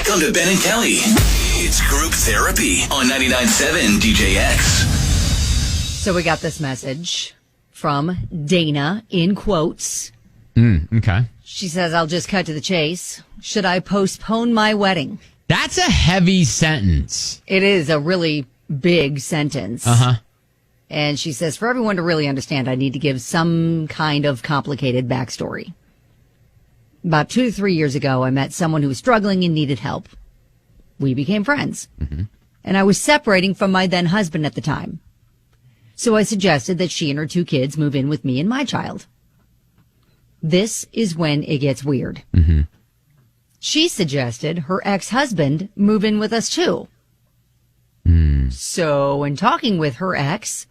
Come to Ben and Kelly. It's group therapy on 99.7 DJX. So we got this message from Dana in quotes. Okay. She says, I'll just cut to the chase. Should I postpone my wedding? That's a heavy sentence. It is a really big sentence. Uh-huh. And she says, for everyone to really understand, I need to give some kind of complicated backstory. About 2 to 3 years ago, I met someone who was struggling and needed help. We became friends. Mm-hmm. And I was separating from my then husband at the time. So I suggested that she and her 2 kids move in with me and my child. This is when it gets weird. Mm-hmm. She suggested her ex-husband move in with us too. So in talking with her ex,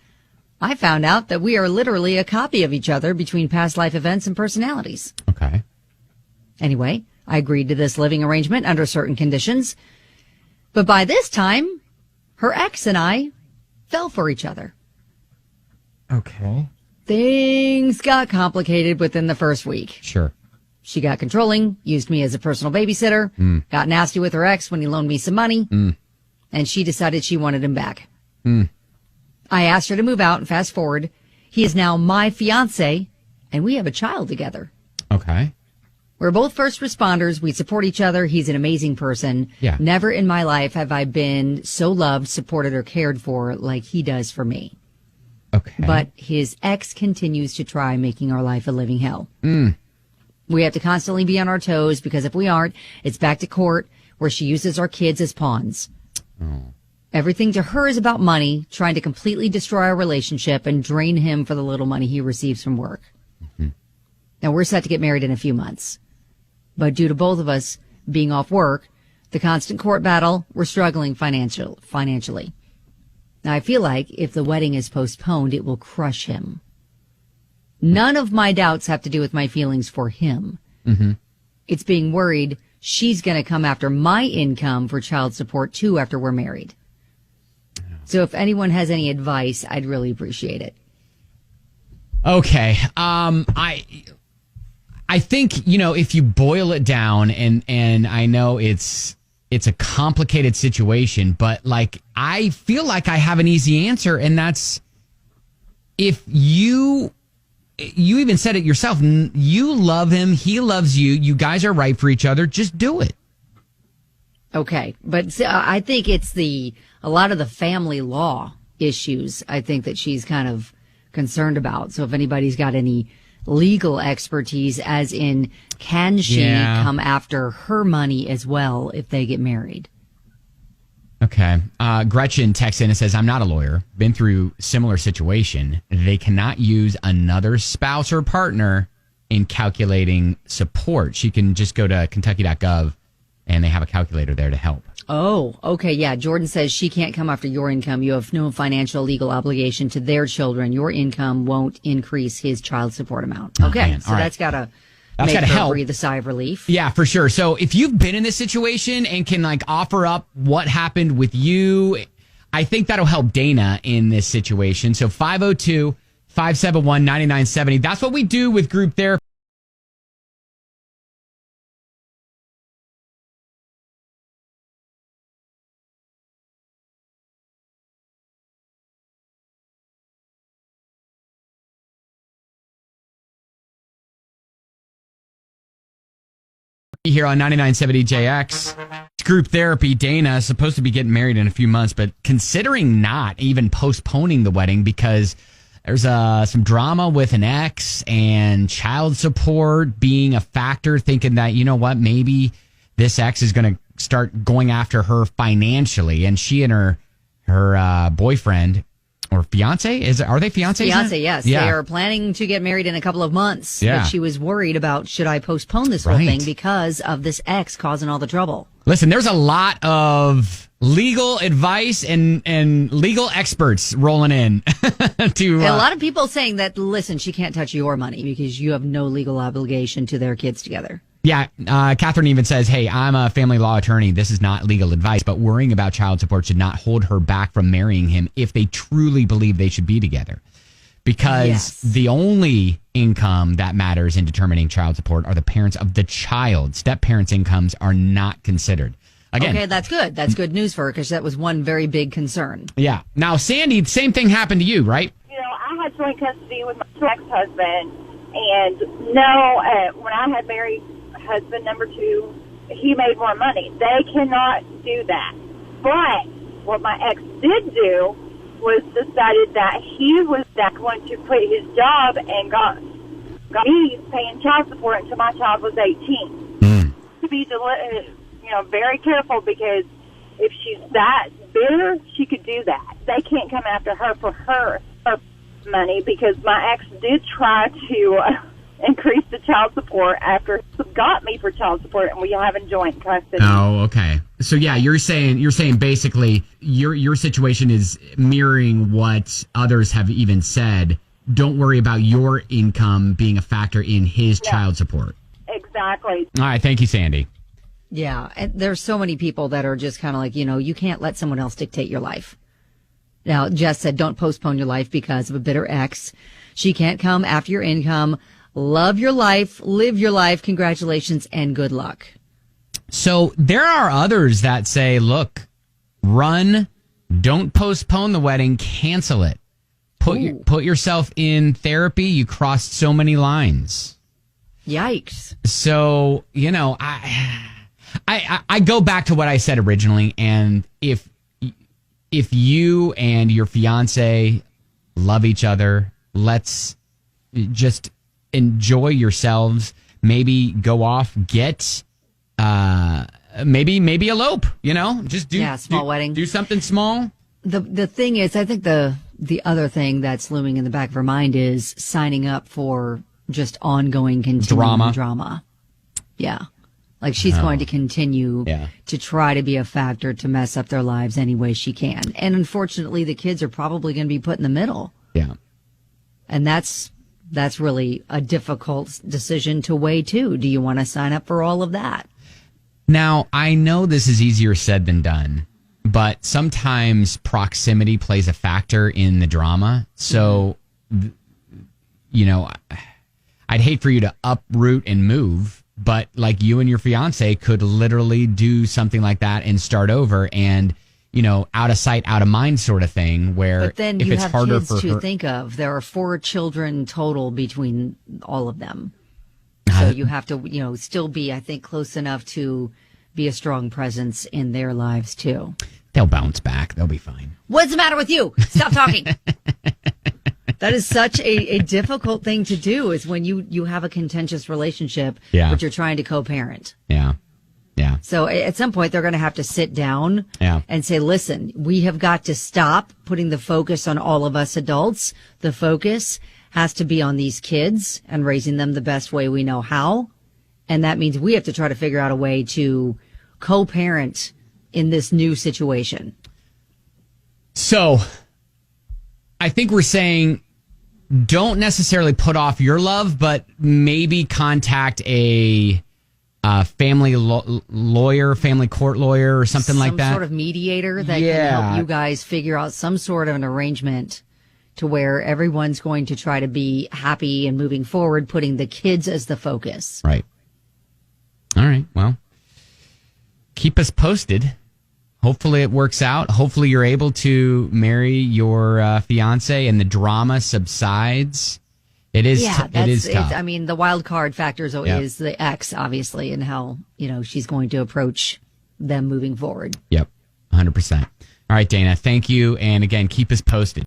I found out that we are literally a copy of each other between past life events and personalities. Okay. Anyway, I agreed to this living arrangement under certain conditions. But by this time, her ex and I fell for each other. Okay. Things got complicated within the first week. Sure. She got controlling, used me as a personal babysitter, got nasty with her ex when he loaned me some money, and she decided she wanted him back. I asked her to move out, and fast forward, he is now my fiance, and we have a child together. Okay. We're both first responders. We support each other. He's an amazing person. Yeah. Never in my life have I been so loved, supported, or cared for like he does for me. Okay. But his ex continues to try making our life a living hell. We have to constantly be on our toes because if we aren't, it's back to court where she uses our kids as pawns. Oh. Everything to her is about money, trying to completely destroy our relationship and drain him for the little money he receives from work. Mm-hmm. Now, we're set to get married in a few months. But due to both of us being off work, the constant court battle, we're struggling financially. Now, I feel like if the wedding is postponed, it will crush him. None of my doubts have to do with my feelings for him. Mm-hmm. It's being worried she's going to come after my income for child support, too, after we're married. So if anyone has any advice, I'd really appreciate it. Okay. I think, if you boil it down, and I know it's a complicated situation, but I feel like I have an easy answer, and that's if you even said it yourself, you love him, he loves you, you guys are right for each other, just do it. Okay. But I think it's a lot of the family law issues I think that she's kind of concerned about. So if anybody's got any legal expertise, as in, can she come after her money as well if they get married? Okay. Gretchen texts in and says, I'm not a lawyer. Been through similar situation. They cannot use another spouse or partner in calculating support. She can just go to Kentucky.gov and they have a calculator there to help. Oh, okay. Yeah. Jordan says she can't come after your income. You have no financial legal obligation to their children. Your income won't increase his child support amount. Okay. Man. So All right. that's got to That's make gotta her help. breathe a sigh of relief. Yeah, for sure. So if you've been in this situation and can offer up what happened with you, I think that'll help Dana in this situation. So 502-571-9970. That's what we do with group therapy. Here on 99.7 JX. It's group therapy. Dana is supposed to be getting married in a few months, but considering not even postponing the wedding because there's some drama with an ex and child support being a factor, thinking that, maybe this ex is going to start going after her financially, and she and her boyfriend or fiance, are they fiancés? Fiance, yes. Yeah. They are planning to get married in a couple of months. Yeah. But she was worried about, should I postpone this whole thing because of this ex causing all the trouble? Listen, there's a lot of legal advice and legal experts rolling in to a lot of people saying that, listen, she can't touch your money because you have no legal obligation to their kids together. Yeah, Catherine even says, hey, I'm a family law attorney. This is not legal advice, but worrying about child support should not hold her back from marrying him if they truly believe they should be together. because Yes. the only income that matters in determining child support are the parents of the child. Step parents' incomes are not considered. Again, Okay, that's good. That's good news for her because that was one very big concern. yeah. Now, Sandy, the same thing happened to you, right? I had joint custody with my ex-husband, and when I had married husband number 2, he made more money. They cannot do that. But what my ex did do was decided that he was not going to quit his job and got me paying child support until my child was 18. To be very careful, because if she's that bitter, she could do that. They can't come after her for her money, because my ex did try to increase the child support after he got me for child support, and we have a joint custody. Oh, okay. So yeah, you're saying basically your situation is mirroring what others have even said. Don't worry about your income being a factor in his child support. Exactly. All right, thank you, Sandy. Yeah, and there's so many people that are just kind of like, you can't let someone else dictate your life. Now, Jess said, don't postpone your life because of a bitter ex. She can't come after your income. Love your life, live your life. Congratulations and good luck. So there are others that say, look, run, don't postpone the wedding, cancel it. Put yourself in therapy. You crossed so many lines. Yikes. So, I go back to what I said originally, and if you and your fiance love each other, let's just enjoy yourselves. Maybe go off, get maybe elope. Just small wedding. Do something small. The thing is, I think the other thing that's looming in the back of her mind is signing up for just ongoing, continuing drama. Yeah. Like she's going to continue to try to be a factor to mess up their lives any way she can. And unfortunately, the kids are probably going to be put in the middle. Yeah. And that's really a difficult decision to weigh too. Do you want to sign up for all of that? Now, I know this is easier said than done, but sometimes proximity plays a factor in the drama. So, I'd hate for you to uproot and move, but like you and your fiance could literally do something like that and start over, and out of sight, out of mind sort of thing, where but then if you it's have harder kids for to her, think of. There are 4 children total between all of them. So you have to, still be, I think, close enough to be a strong presence in their lives too. they'll bounce back. They'll be fine. What's the matter with you? Stop talking. That is such a difficult thing to do, is when you have a contentious relationship, but you're trying to co-parent. Yeah. Yeah. So at some point, they're going to have to sit down and say, listen, we have got to stop putting the focus on all of us adults. The focus has to be on these kids and raising them the best way we know how. And that means we have to try to figure out a way to co-parent in this new situation. So I think we're saying don't necessarily put off your love, but maybe contact a family lawyer, family court lawyer or something like that. Some sort of mediator that can help you guys figure out some sort of an arrangement to where everyone's going to try to be happy and moving forward, putting the kids as the focus. Right. All right. Well, keep us posted. Hopefully it works out. Hopefully you're able to marry your fiance and the drama subsides. It is. It is tough. I mean, the wild card factor is the ex, obviously, and how she's going to approach them moving forward. Yep, 100%. All right, Dana. Thank you, and again, keep us posted.